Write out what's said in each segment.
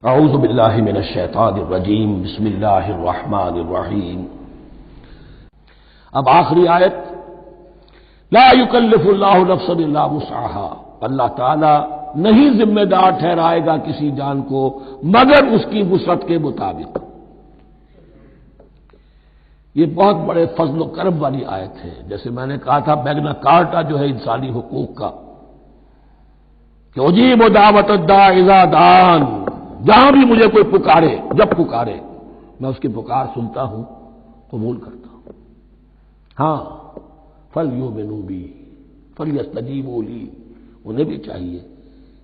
اعوذ باللہ من الشیطان الرجیم بسم اللہ الرحمن الرحیم۔ اب آخری آیت، لا یکلف اللہ نفسا الا وسعها، اللہ تعالی نہیں ذمہ دار ٹھہرائے گا کسی جان کو مگر اس کی وسعت کے مطابق۔ یہ بہت بڑے فضل و کرم والی آیت ہے۔ جیسے میں نے کہا تھا میگنا کارٹا جو ہے انسانی حقوق کا، کہ اجیب دعوت الداع اذا دعان، جہاں بھی مجھے کوئی پکارے، جب پکارے میں اس کی پکار سنتا ہوں، قبول کرتا ہوں۔ ہاں فَلْيُؤْمِنُوا بِي فَلْيَسْتَجِيبُوا لِي، انہیں بھی چاہیے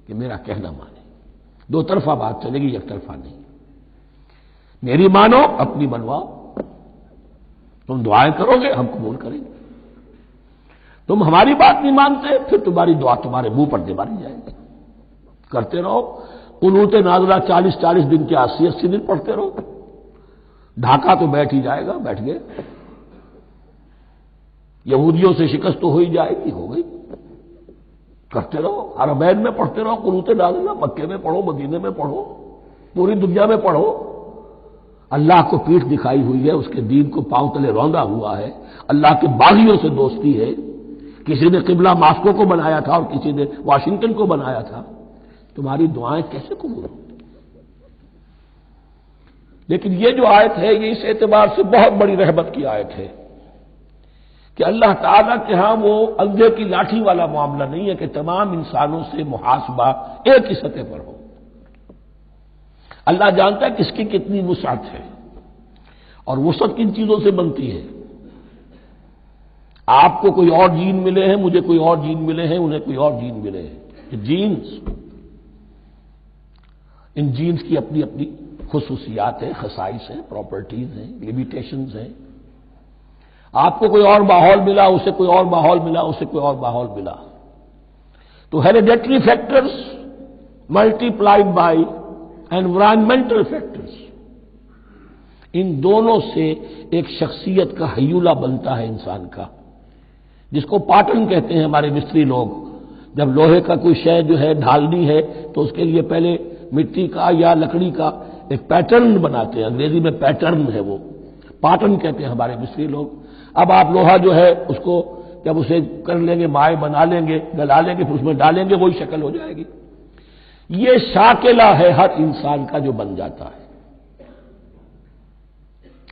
کہ میرا کہنا مانے۔ دو طرفہ بات چلے گی، یک طرفہ نہیں۔ میری مانو، اپنی منواؤ۔ تم دعائیں کرو گے، ہم قبول کریں گے۔ تم ہماری بات نہیں مانتے، پھر تمہاری دعا تمہارے منہ پر دے ماری جائے گی۔ کرتے رہو قنوت نازلہ 40 دن کے 80 دن پڑھتے رہو، ڈھاکہ تو بیٹھ ہی جائے گا، بیٹھ گئے۔ یہودیوں سے شکست تو ہو ہی جائے گی، ہو گئی۔ کرتے رہو، حرمین میں پڑھتے رہو قنوت نازلہ، مکے میں پڑھو، مدینے میں پڑھو، پوری دنیا میں پڑھو۔ اللہ کو پیٹھ دکھائی ہوئی ہے، اس کے دین کو پاؤں تلے روندا ہوا ہے، اللہ کے باغیوں سے دوستی ہے۔ کسی نے قبلہ ماسکو کو بنایا تھا اور کسی نے واشنگٹن کو بنایا تھا۔ تمہاری دعائیں کیسے قبول ہوں؟ لیکن یہ جو آیت ہے یہ اس اعتبار سے بہت بڑی رحمت کی آیت ہے کہ اللہ تعالیٰ کے ہاں وہ اندھے کی لاٹھی والا معاملہ نہیں ہے کہ تمام انسانوں سے محاسبہ ایک ہی سطح پر ہو۔ اللہ جانتا ہے کس کی کتنی وسعت ہے، اور وسعت کن چیزوں سے بنتی ہے۔ آپ کو کوئی اور جین ملے ہیں، مجھے کوئی اور جین ملے ہیں، انہیں کوئی اور جین ملے ہیں۔ جینز، ان جینز کی اپنی اپنی خصوصیات ہیں، خصائص ہیں، پراپرٹیز ہیں، لیمیٹیشنز ہیں۔ آپ کو کوئی اور ماحول ملا، اسے کوئی اور ماحول ملا، اسے کوئی اور ماحول ملا۔ تو hereditary factors multiplied by environmental factors, ان دونوں سے ایک شخصیت کا ہیولہ بنتا ہے انسان کا، جس کو پیٹرن کہتے ہیں ہمارے مستری لوگ۔ جب لوہے کا کوئی شے جو ہے ڈھالنی ہے تو اس کے لیے پہلے مٹی کا یا لکڑی کا ایک پیٹرن بناتے ہیں، انگریزی میں پیٹرن ہے، وہ پیٹرن کہتے ہیں ہمارے مصری لوگ۔ اب آپ لوہا جو ہے اس کو جب اسے کر لیں گے، مائع بنا لیں گے، گلا لیں گے، پھر اس میں ڈالیں گے، وہی شکل ہو جائے گی۔ یہ شاکلہ ہے ہر انسان کا جو بن جاتا ہے۔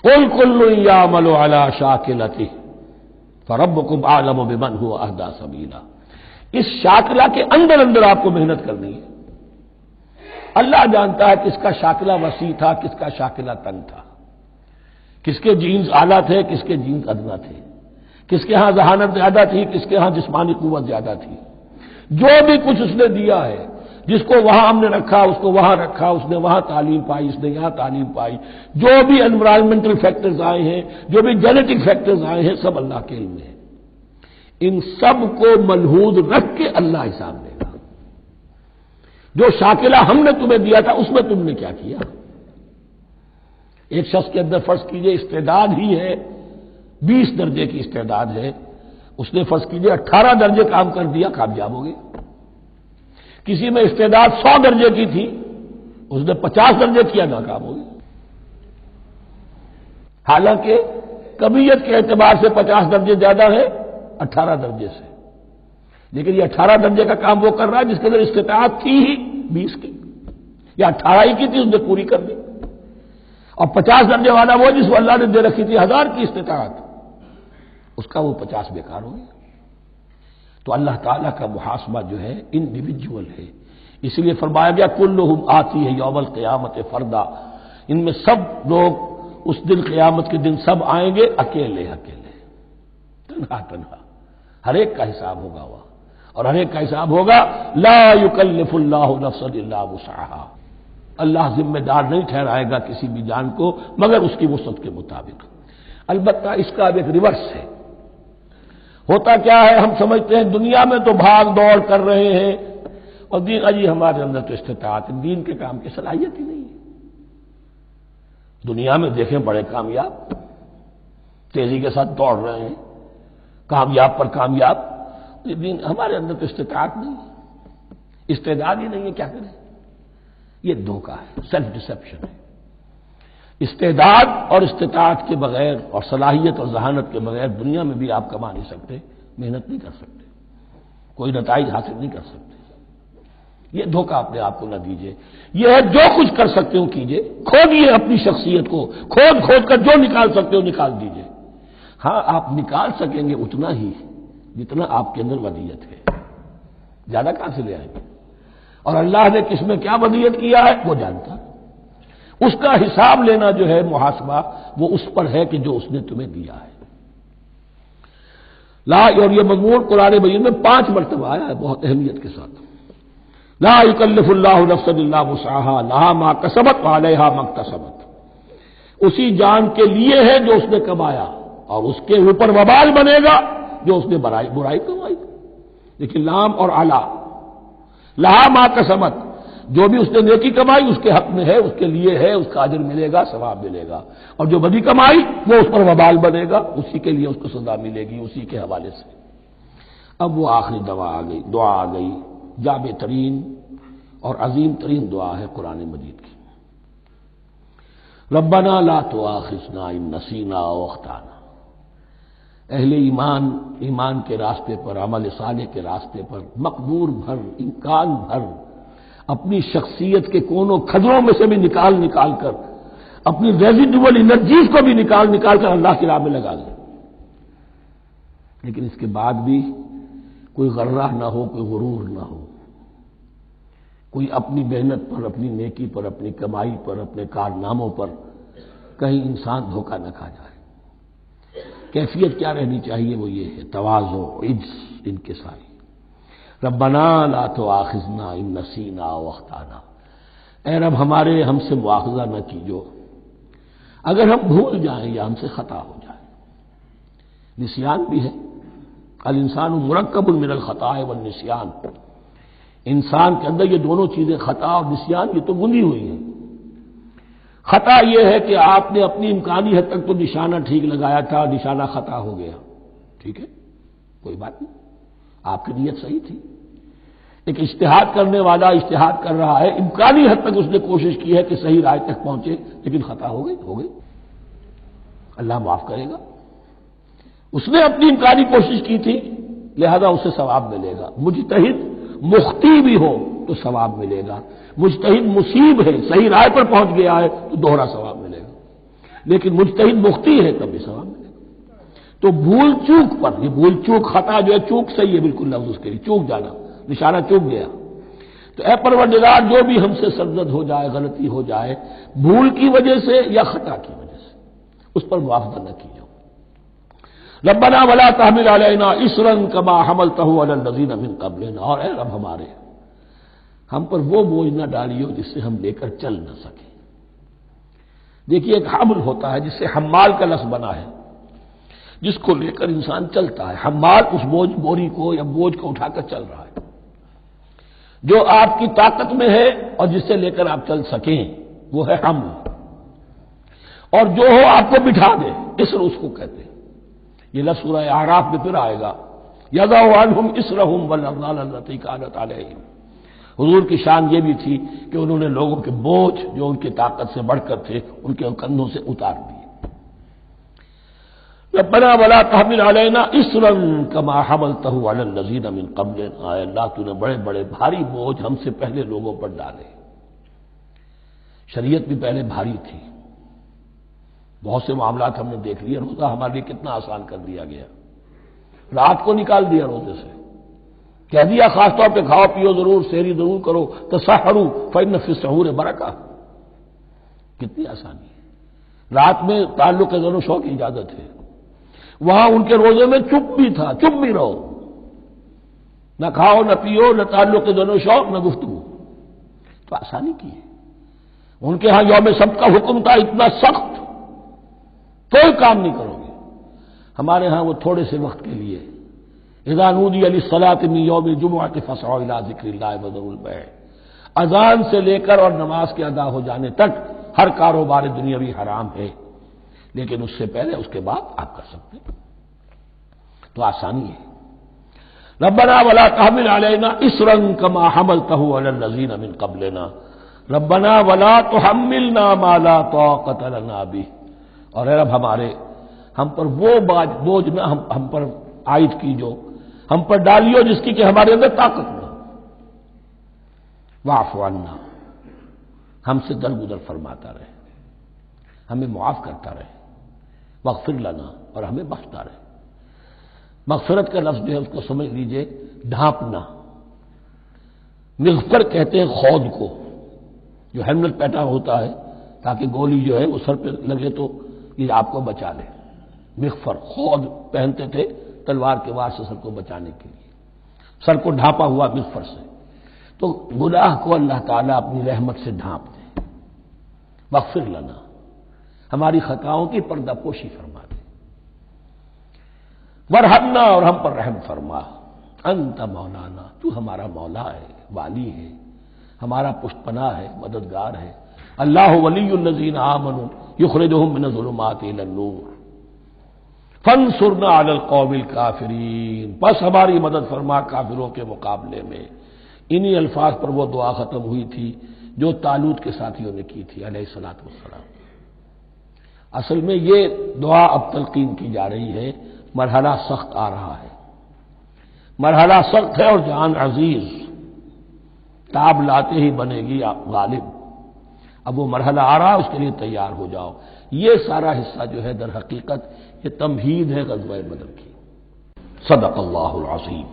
قُلْ كُلٌّ يَعْمَلُ عَلَىٰ شَاكِلَتِهِ فَرَبُّكُمْ أَعْلَمُ بِمَنْ هُوَ أَهْدَىٰ سَبِيلًا۔ اس شاکلہ کے اندر آپ کو محنت کرنی ہے۔ اللہ جانتا ہے کس کا شاکلہ وسیع تھا، کس کا شاکلہ تنگ تھا، کس کے جینز اعلیٰ تھے، کس کے جینز ادنا تھے، کس کے ہاں ذہانت زیادہ تھی، کس کے ہاں جسمانی قوت زیادہ تھی۔ جو بھی کچھ اس نے دیا ہے، جس کو وہاں ہم نے رکھا، اس کو وہاں رکھا، اس نے وہاں تعلیم پائی، اس نے یہاں تعلیم پائی۔ جو بھی انوائرمنٹل فیکٹرز آئے ہیں، جو بھی جینیٹک فیکٹرز آئے ہیں، سب اللہ کے علم میں ہے۔ ان سب کو ملحوظ رکھ کے اللہ حساب دے گا۔ جو شاکلہ ہم نے تمہیں دیا تھا اس میں تم نے کیا کیا؟ ایک شخص کے اندر فرض کیجئے استعداد ہی ہے 20 درجے کی استعداد ہے، اس نے فرض کیجئے 18 درجے کام کر دیا، کامیاب ہو گیا۔ کسی میں استعداد 100 درجے کی تھی، اس نے 50 درجے کیا، ناکام ہو گیا۔ حالانکہ کمیت کے اعتبار سے 50 درجے زیادہ ہے 18 درجے سے، لیکن یہ 18 درجے کا کام وہ کر رہا ہے جس کے اندر استطاعت تھی ہی 20 کی، یا 18 ہی کی تھی، اس نے پوری کر دی۔ اور 50 درجے والا وہ جس کو اللہ نے دے رکھی تھی 1000 کی استطاعت، اس کا وہ 50 بیکار ہو گیا۔ تو اللہ تعالیٰ کا محاسبہ جو ہے انڈیویجول ہے، اس لیے فرمایا گیا کلہم آتی ہے یوم القیامت فردا، ان میں سب لوگ اس دن قیامت کے دن سب آئیں گے اکیلے اکیلے، تنہا تنہا۔ ہر ایک کا حساب ہوگا وہاں، اور ہر ایک کا حساب ہوگا لا یکلف اللہ نفسا الا وسعها۔ اللہ ذمہ دار نہیں ٹھہرائے گا کسی بھی جان کو مگر اس کی وسعت کے مطابق۔ البتہ اس کا اب ایک ریورس ہے۔ ہوتا کیا ہے، ہم سمجھتے ہیں دنیا میں تو بھاگ دوڑ کر رہے ہیں، اور دین اجی ہمارے اندر تو استطاعت دین کے کام کی صلاحیت ہی نہیں ہے۔ دنیا میں دیکھیں بڑے کامیاب تیزی کے ساتھ دوڑ رہے ہیں، کامیاب پر کامیاب، دین ہمارے اندر تو استطاعت نہیں ہے، استعداد ہی نہیں ہے، کیا کریں؟ یہ دھوکہ ہے، سیلف ڈسپشن ہے۔ استعداد اور استطاعت کے بغیر اور صلاحیت اور ذہانت کے بغیر دنیا میں بھی آپ کما نہیں سکتے، محنت نہیں کر سکتے، کوئی نتائج حاصل نہیں کر سکتے۔ یہ دھوکہ اپنے آپ کو نہ دیجیے۔ یہ ہے جو کچھ کر سکتے ہو کیجیے، کھودیے اپنی شخصیت کو، کھود کھود کر جو نکال سکتے ہو نکال دیجیے۔ ہاں آپ نکال سکیں گے اتنا ہی جتنا آپ کے اندر ودیت ہے، زیادہ کہاں سے لے آئیں گے؟ اور اللہ نے کس میں کیا ودیت کیا ہے وہ جانتا ہے، اس کا حساب لینا جو ہے محاسبہ وہ اس پر ہے کہ جو اس نے تمہیں دیا ہے۔ لا، اور یہ مضمون قرآن مجید میں 5 مرتبہ آیا ہے بہت اہمیت کے ساتھ۔ لا یکلف اللہ نفسا الا وسعها لها ما کسبت وعلیہا ما اکتسبت۔ اسی جان کے لیے ہے جو اس نے کمایا، اور اس کے اوپر وبال بنے گا جو اس نے برائی کمائی۔ لیکن لام اور اعلی، لہا ما کسبت، جو بھی اس نے نیکی کمائی اس کے حق میں ہے، اس کے لیے ہے، اس کا اجر ملے گا، ثواب ملے گا، اور جو بدی کمائی وہ اس پر وبال بنے گا، اسی کے لیے اس کو سزا ملے گی، اسی کے حوالے سے۔ اب وہ آخری دعا آ گئی، جامع ترین اور عظیم ترین دعا ہے قرآن مجید کی۔ ربنا لا تؤاخذنا ان نسینا او اخطانا۔ اہل ایمان کے راستے پر، عمل صالح کے راستے پر مقدور بھر، امکان بھر اپنی شخصیت کے کونوں کھدروں میں سے بھی نکال کر، اپنی ریزیڈول انرجیز کو بھی نکال کر اللہ کی راہ میں لگا دیں، لیکن اس کے بعد بھی کوئی غرہ نہ ہو، کوئی غرور نہ ہو، کوئی اپنی محنت پر، اپنی نیکی پر، اپنی کمائی پر، اپنے کارناموں پر کہیں انسان دھوکہ نہ کھا جائے۔ کیفیت کیا رہنی چاہیے؟ وہ یہ ہے تواضع، عجز، انکساری۔ ربنا لا تؤاخذنا ان نسینا او اخطانا۔ اے رب ہم سے مواخذہ نہ کیجو اگر ہم بھول جائیں یا ہم سے خطا ہو جائے۔ نسیان بھی ہے، الانسان مرکب من الخطاء والنسیان، انسان کے اندر یہ دونوں چیزیں، خطا اور نسیان، یہ تو گندی ہوئی ہیں۔ خطا یہ ہے کہ آپ نے اپنی امکانی حد تک تو نشانہ ٹھیک لگایا تھا، نشانہ خطا ہو گیا، ٹھیک ہے، کوئی بات نہیں، آپ کی نیت صحیح تھی۔ ایک اجتہاد کرنے والا اجتہاد کر رہا ہے، امکانی حد تک اس نے کوشش کی ہے کہ صحیح رائے تک پہنچے، لیکن خطا ہو گئی، اللہ معاف کرے گا۔ اس نے اپنی امکانی کوشش کی تھی، لہذا اسے ثواب ملے گا۔ مجتہد مخطی بھی ہو تو ثواب ملے گا، مجتہد مصیب ہے، صحیح رائے پر پہنچ گیا ہے تو دوہرا ثواب ملے گا، لیکن مجتہد مخطی ہے تب بھی ثواب ملے گا۔ تو بھول چوک پر، یہ بھول چوک، خطا جو ہے، چوک صحیح ہے بالکل لفظ اس کے لیے، چوک جانا، نشانہ چوک گیا۔ تو اے پروردگار جو بھی ہم سے سرزد ہو جائے، غلطی ہو جائے، بھول کی وجہ سے یا خطا کی وجہ سے، اس پر معاوضہ نہ کیجو۔ ربنا ولا تحمل علینا اصرا کما حملتہ علی الذین من قبلنا، اور اے رب ہمارے، ہم پر وہ بوجھ نہ ڈالیو جس سے ہم لے کر چل نہ سکیں۔ دیکھیے ایک حمل ہوتا ہے جس سے حمال کا لفظ بنا ہے، جس کو لے کر انسان چلتا ہے۔ حمال اس بوری کو یا بوجھ کو اٹھا کر چل رہا ہے، جو آپ کی طاقت میں ہے اور جس سے لے کر آپ چل سکیں وہ ہے حمل، اور جو ہو آپ کو بٹھا دے، اسر اس کو کہتے ہیں۔ یہ لفظ سورہ اعراف میں پھر آئے گا، یضع عنہم اسرہم والاغلال التی کانت علیہم۔ حضور کی شان یہ بھی تھی کہ انہوں نے لوگوں کے بوجھ جو ان کی طاقت سے بڑھ کر تھے ان کے کندھوں سے اتار دیے۔ ربنا ولا تحمل علینا اصرا کما حملتہ علی الذین من قبلنا، اے اللہ تو نے بڑے بڑے بھاری بوجھ ہم سے پہلے لوگوں پر ڈالے۔ شریعت بھی پہلے بھاری تھی، بہت سے معاملات ہم نے دیکھ لیے، روزہ ہمارے لیے کتنا آسان کر دیا گیا، رات کو نکال دیا روزے سے، کہہ دیا خاص طور پہ کھاؤ پیو ضرور، سحری ضرور کرو، تسحروا فإن فی السحور برکہ، کتنی آسانی ہے۔ رات میں تعلق زن و شو کی اجازت ہے، وہاں ان کے روزے میں چپ بھی تھا، چپ بھی رہو، نہ کھاؤ نہ پیو، نہ تعلق زن و شوق، نہ گفتگو، تو آسانی کی ہے۔ ان کے ہاں یوم سبت کا حکم تھا اتنا سخت، کوئی کام نہیں کرو گے۔ ہمارے ہاں وہ تھوڑے سے وقت کے لیے، اذا نودی للصلاۃ من یوم الجمعۃ فاسعوا الی ذکر اللہ وذروا البیع، اذان سے لے کر اور نماز کے ادا ہو جانے تک ہر کاروبار دنیاوی حرام ہے، لیکن اس سے پہلے اس کے بعد آپ کر سکتے ہیں، تو آسانی ہے۔ ربنا ولا تحمل علینا اصرا کما حملتہ علی الذین من قبلنا، ربنا ولا تحملنا ما لا طاقت لنا به، اور اے رب ہمارے ہم پر وہ بوجھ نہ ہم پر عائد کیجو، ہم پر ڈالیو جس کی کہ ہمارے اندر طاقت نہ، واعف عنا، ہم سے درگزر فرماتا رہے، ہمیں معاف کرتا رہے، واغفر لنا، اور ہمیں بخشتا رہے۔ مغفرت کا لفظ جو ہے اس کو سمجھ لیجئے ڈھانپنا، مغفر کہتے ہیں خود کو، جو ہیلمٹ پہنا ہوتا ہے تاکہ گولی جو ہے وہ سر پہ لگے تو یہ آپ کو بچا لے، مغفر خود پہنتے تھے تلوار کے وار سے سر کو بچانے کے لیے، سر کو ڈھانپا ہوا مغفر سے، تو گناہ کو اللہ تعالیٰ اپنی رحمت سے ڈھانپ دے، واغفر لنا، ہماری خطاؤں کی پردہ پوشی فرما دے، ورحمنا، اور ہم پر رحم فرما، انت مولانا، تو ہمارا مولا ہے، والی ہے، ہمارا پشت پناہ ہے، مددگار ہے۔ اللہ ولی الذین آمنوا یخرجہم من الظلمات الی النور فانصرنا علی القوم الکافرین، بس ہماری مدد فرما کافروں کے مقابلے میں۔ انہی الفاظ پر وہ دعا ختم ہوئی تھی جو طالوت کے ساتھیوں نے کی تھی علیہ الصلوۃ والسلام۔ اصل میں یہ دعا اب تلقین کی جا رہی ہے، مرحلہ سخت آ رہا ہے، مرحلہ سخت ہے اور جان عزیز، تاب لاتے ہی بنے گی غالب، اب وہ مرحلہ آ رہا ہے، اس کے لیے تیار ہو جاؤ۔ یہ سارا حصہ جو ہے در حقیقت یہ تمہید ہے غزوہ بدر کی۔ صدق اللہ العظیم۔